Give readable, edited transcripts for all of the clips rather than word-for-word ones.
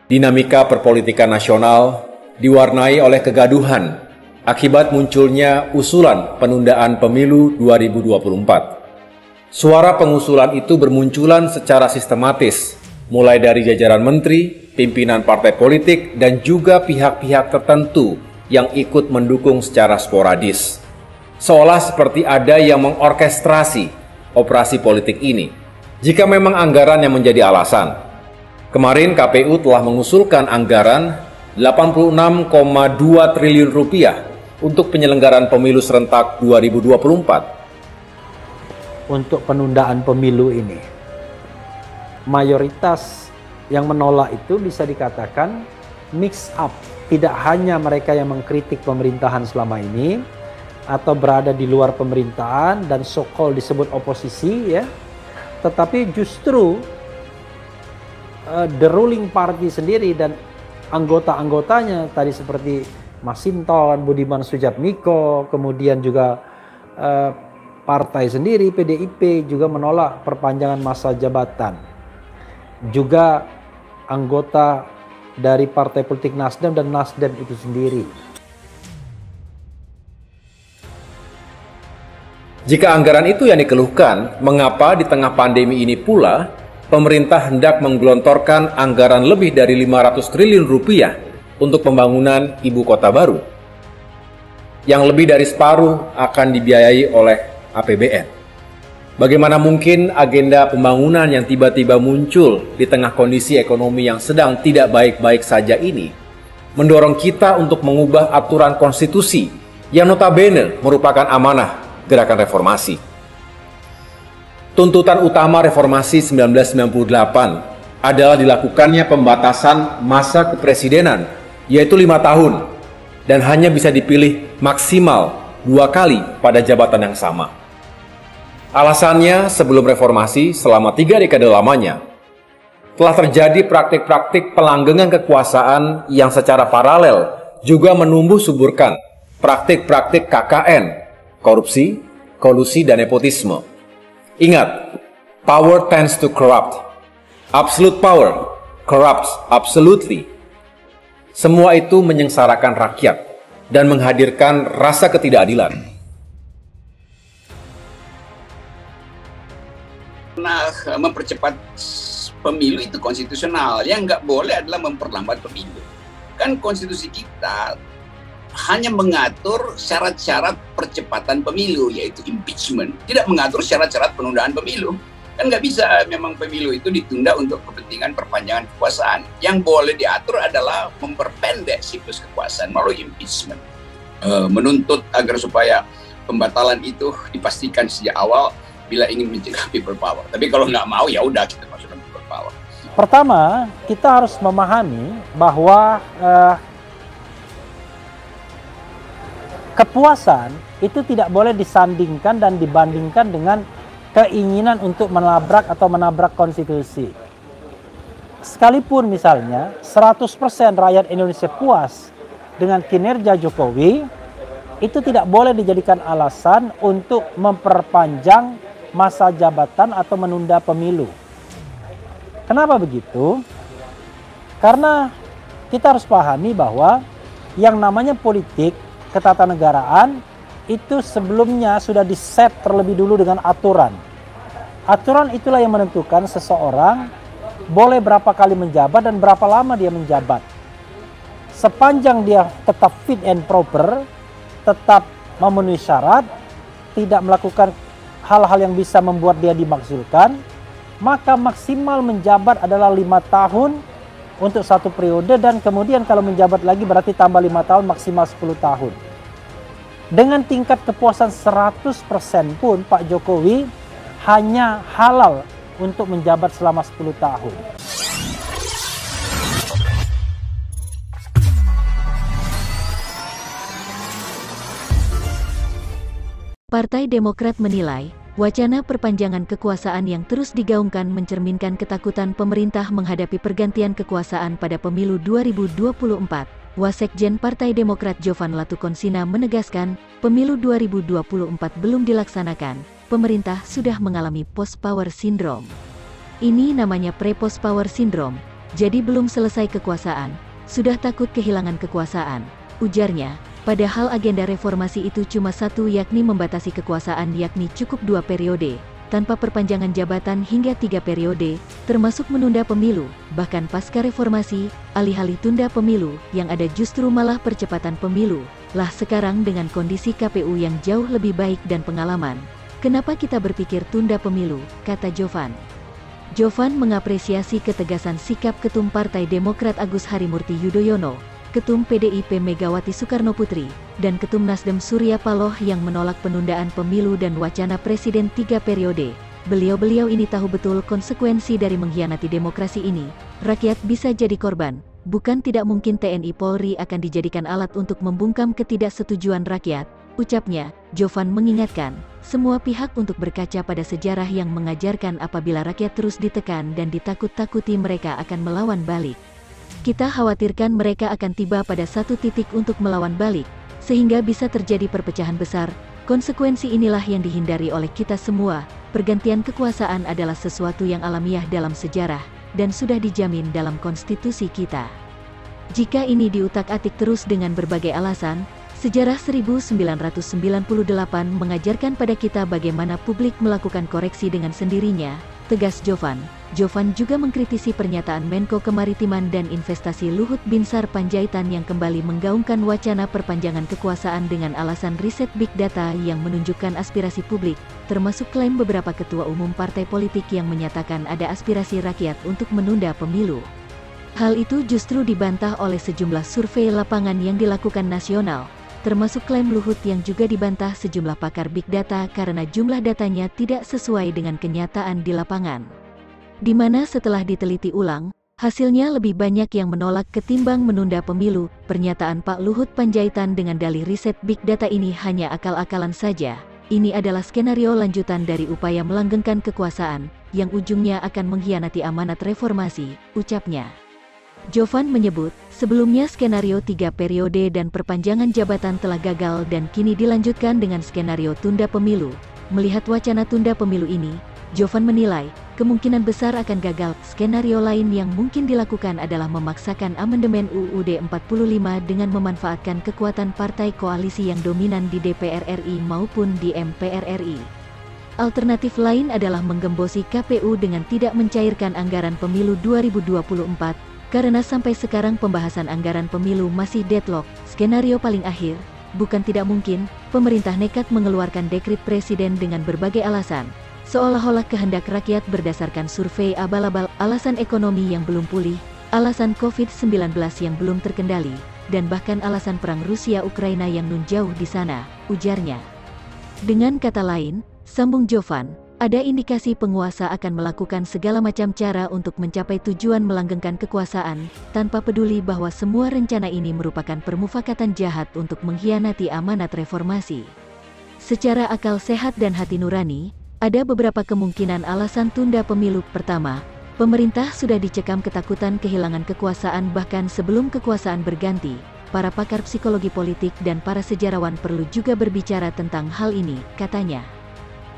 Dinamika perpolitikan nasional diwarnai oleh kegaduhan akibat munculnya usulan penundaan pemilu 2024. Suara pengusulan itu bermunculan secara sistematis, mulai dari jajaran menteri, pimpinan partai politik, dan juga pihak-pihak tertentu yang ikut mendukung secara sporadis. Seolah seperti ada yang mengorkestrasi operasi politik ini. Jika memang anggaran yang menjadi alasan, kemarin KPU telah mengusulkan anggaran 86,2 triliun rupiah untuk penyelenggaraan pemilu serentak 2024. Untuk penundaan pemilu ini, mayoritas yang menolak itu bisa dikatakan mix up. Tidak hanya mereka yang mengkritik pemerintahan selama ini atau berada di luar pemerintahan dan so-called disebut oposisi, ya, tetapi justru the ruling party sendiri dan anggota-anggotanya tadi seperti Masinton, Budiman Sujatmiko, kemudian juga partai sendiri PDIP juga menolak perpanjangan masa jabatan. Juga anggota dari partai politik Nasdem dan Nasdem itu sendiri. Jika anggaran itu yang dikeluhkan, mengapa di tengah pandemi ini pula pemerintah hendak menggelontorkan anggaran lebih dari 500 triliun rupiah untuk pembangunan ibu kota baru, yang lebih dari separuh akan dibiayai oleh APBN? Bagaimana mungkin agenda pembangunan yang tiba-tiba muncul di tengah kondisi ekonomi yang sedang tidak baik-baik saja ini mendorong kita untuk mengubah aturan konstitusi yang notabene merupakan amanah gerakan reformasi? Tuntutan utama reformasi 1998 adalah dilakukannya pembatasan masa kepresidenan, yaitu 5 tahun, dan hanya bisa dipilih maksimal 2 kali pada jabatan yang sama. Alasannya, sebelum reformasi selama 3 dekade lamanya, telah terjadi praktik-praktik pelanggengan kekuasaan yang secara paralel juga menumbuh suburkan praktik-praktik KKN, korupsi, kolusi, dan nepotisme. Ingat, power tends to corrupt. Absolute power corrupts absolutely. Semua itu menyengsarakan rakyat dan menghadirkan rasa ketidakadilan. Nah, mempercepat pemilu itu konstitusional. Yang nggak boleh adalah memperlambat pemilu. Kan konstitusi kita hanya mengatur syarat-syarat percepatan pemilu, yaitu impeachment. Tidak mengatur syarat-syarat penundaan pemilu. Kan nggak bisa memang pemilu itu ditunda untuk kepentingan perpanjangan kekuasaan. Yang boleh diatur adalah memperpendek siklus kekuasaan melalui impeachment. Menuntut agar supaya pembatalan itu dipastikan sejak awal bila ingin mencegah people power. Tapi kalau nggak mau, ya udah kita masuk dalam people power. Pertama, kita harus memahami bahwa kepuasan itu tidak boleh disandingkan dan dibandingkan dengan keinginan untuk menabrak atau menabrak konstitusi. Sekalipun misalnya 100% rakyat Indonesia puas dengan kinerja Jokowi, itu tidak boleh dijadikan alasan untuk memperpanjang masa jabatan atau menunda pemilu. Kenapa begitu? Karena kita harus pahami bahwa yang namanya politik, ketatanegaraan itu sebelumnya sudah diset terlebih dulu dengan aturan. Aturan itulah yang menentukan seseorang boleh berapa kali menjabat dan berapa lama dia menjabat. Sepanjang dia tetap fit and proper, tetap memenuhi syarat, tidak melakukan hal-hal yang bisa membuat dia dimaksudkan, maka maksimal menjabat adalah 5 tahun untuk 1 periode, dan kemudian kalau menjabat lagi berarti tambah 5 tahun, maksimal 10 tahun. Dengan tingkat kepuasan 100% pun Pak Jokowi hanya halal untuk menjabat selama 10 tahun. Partai Demokrat menilai, wacana perpanjangan kekuasaan yang terus digaungkan mencerminkan ketakutan pemerintah menghadapi pergantian kekuasaan pada pemilu 2024. Wasekjen Partai Demokrat Jovan Latukonsina menegaskan, pemilu 2024 belum dilaksanakan, pemerintah sudah mengalami post-power syndrome. Ini namanya pre-post-power syndrome, jadi belum selesai kekuasaan, sudah takut kehilangan kekuasaan, ujarnya. Padahal agenda reformasi itu cuma satu, yakni membatasi kekuasaan, yakni cukup 2 periode, tanpa perpanjangan jabatan hingga 3 periode, termasuk menunda pemilu. Bahkan pasca reformasi, alih-alih tunda pemilu, yang ada justru malah percepatan pemilu. Lah sekarang dengan kondisi KPU yang jauh lebih baik dan pengalaman, kenapa kita berpikir tunda pemilu, kata Jovan. Jovan mengapresiasi ketegasan sikap Ketum Partai Demokrat Agus Harimurti Yudhoyono, Ketum PDIP Megawati Soekarnoputri, dan Ketum Nasdem Surya Paloh yang menolak penundaan pemilu dan wacana Presiden 3 periode. Beliau-beliau ini tahu betul konsekuensi dari mengkhianati demokrasi ini. Rakyat bisa jadi korban. Bukan tidak mungkin TNI Polri akan dijadikan alat untuk membungkam ketidaksetujuan rakyat, ucapnya. Jovan mengingatkan semua pihak untuk berkaca pada sejarah yang mengajarkan apabila rakyat terus ditekan dan ditakut-takuti mereka akan melawan balik. Kita khawatirkan mereka akan tiba pada satu titik untuk melawan balik, sehingga bisa terjadi perpecahan besar. Konsekuensi inilah yang dihindari oleh kita semua. Pergantian kekuasaan adalah sesuatu yang alamiah dalam sejarah, dan sudah dijamin dalam konstitusi kita. Jika ini diutak-atik terus dengan berbagai alasan, sejarah 1998 mengajarkan pada kita bagaimana publik melakukan koreksi dengan sendirinya, tegas Jovan. Jovan juga mengkritisi pernyataan Menko Kemaritiman dan Investasi Luhut Binsar Panjaitan yang kembali menggaungkan wacana perpanjangan kekuasaan dengan alasan riset big data yang menunjukkan aspirasi publik, termasuk klaim beberapa ketua umum partai politik yang menyatakan ada aspirasi rakyat untuk menunda pemilu. Hal itu justru dibantah oleh sejumlah survei lapangan yang dilakukan nasional, termasuk klaim Luhut yang juga dibantah sejumlah pakar big data karena jumlah datanya tidak sesuai dengan kenyataan di lapangan. Di mana setelah diteliti ulang, hasilnya lebih banyak yang menolak ketimbang menunda pemilu. Pernyataan Pak Luhut Panjaitan dengan dalih riset big data ini hanya akal-akalan saja. Ini adalah skenario lanjutan dari upaya melanggengkan kekuasaan, yang ujungnya akan mengkhianati amanat reformasi, ucapnya. Jovan menyebut, sebelumnya skenario 3 periode dan perpanjangan jabatan telah gagal dan kini dilanjutkan dengan skenario tunda pemilu. Melihat wacana tunda pemilu ini, Jovan menilai, kemungkinan besar akan gagal. Skenario lain yang mungkin dilakukan adalah memaksakan amandemen UUD 45 dengan memanfaatkan kekuatan partai koalisi yang dominan di DPR RI maupun di MPR RI. Alternatif lain adalah menggembosi KPU dengan tidak mencairkan anggaran pemilu 2024, karena sampai sekarang pembahasan anggaran pemilu masih deadlock. Skenario paling akhir, bukan tidak mungkin, pemerintah nekat mengeluarkan dekret presiden dengan berbagai alasan, seolah-olah kehendak rakyat berdasarkan survei abal-abal, alasan ekonomi yang belum pulih, alasan COVID-19 yang belum terkendali, dan bahkan alasan perang Rusia-Ukraina yang nun jauh di sana, ujarnya. Dengan kata lain, sambung Jovan, ada indikasi penguasa akan melakukan segala macam cara untuk mencapai tujuan melanggengkan kekuasaan, tanpa peduli bahwa semua rencana ini merupakan permufakatan jahat untuk mengkhianati amanat reformasi. Secara akal sehat dan hati nurani, ada beberapa kemungkinan alasan tunda pemilu. Pertama, pemerintah sudah dicekam ketakutan kehilangan kekuasaan bahkan sebelum kekuasaan berganti. Para pakar psikologi politik dan para sejarawan perlu juga berbicara tentang hal ini, katanya.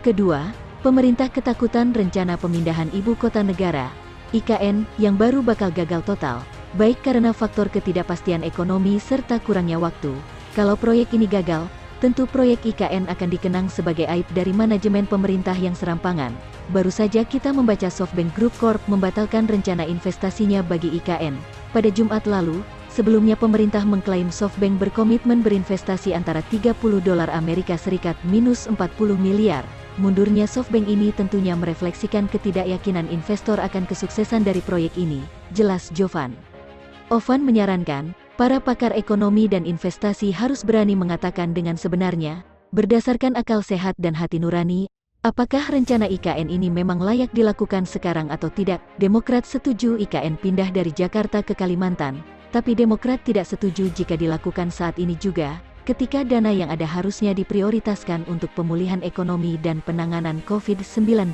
Kedua, pemerintah ketakutan rencana pemindahan ibu kota negara, IKN, yang baru bakal gagal total, baik karena faktor ketidakpastian ekonomi serta kurangnya waktu. Kalau proyek ini gagal, tentu proyek IKN akan dikenang sebagai aib dari manajemen pemerintah yang serampangan. Baru saja kita membaca SoftBank Group Corp membatalkan rencana investasinya bagi IKN. Pada Jumat lalu, sebelumnya pemerintah mengklaim SoftBank berkomitmen berinvestasi antara $30 Amerika Serikat minus 40 miliar. Mundurnya SoftBank ini tentunya merefleksikan ketidakyakinan investor akan kesuksesan dari proyek ini, jelas Jovan. Ovan menyarankan, para pakar ekonomi dan investasi harus berani mengatakan dengan sebenarnya, berdasarkan akal sehat dan hati nurani, apakah rencana IKN ini memang layak dilakukan sekarang atau tidak. Demokrat setuju IKN pindah dari Jakarta ke Kalimantan, tapi Demokrat tidak setuju jika dilakukan saat ini juga, ketika dana yang ada harusnya diprioritaskan untuk pemulihan ekonomi dan penanganan COVID-19.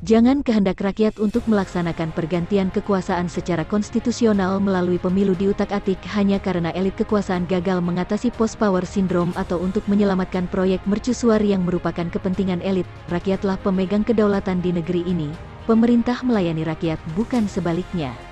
Jangan kehendak rakyat untuk melaksanakan pergantian kekuasaan secara konstitusional melalui pemilu diutak-atik hanya karena elit kekuasaan gagal mengatasi post-power syndrome atau untuk menyelamatkan proyek mercusuar yang merupakan kepentingan elit. Rakyatlah pemegang kedaulatan di negeri ini, pemerintah melayani rakyat bukan sebaliknya.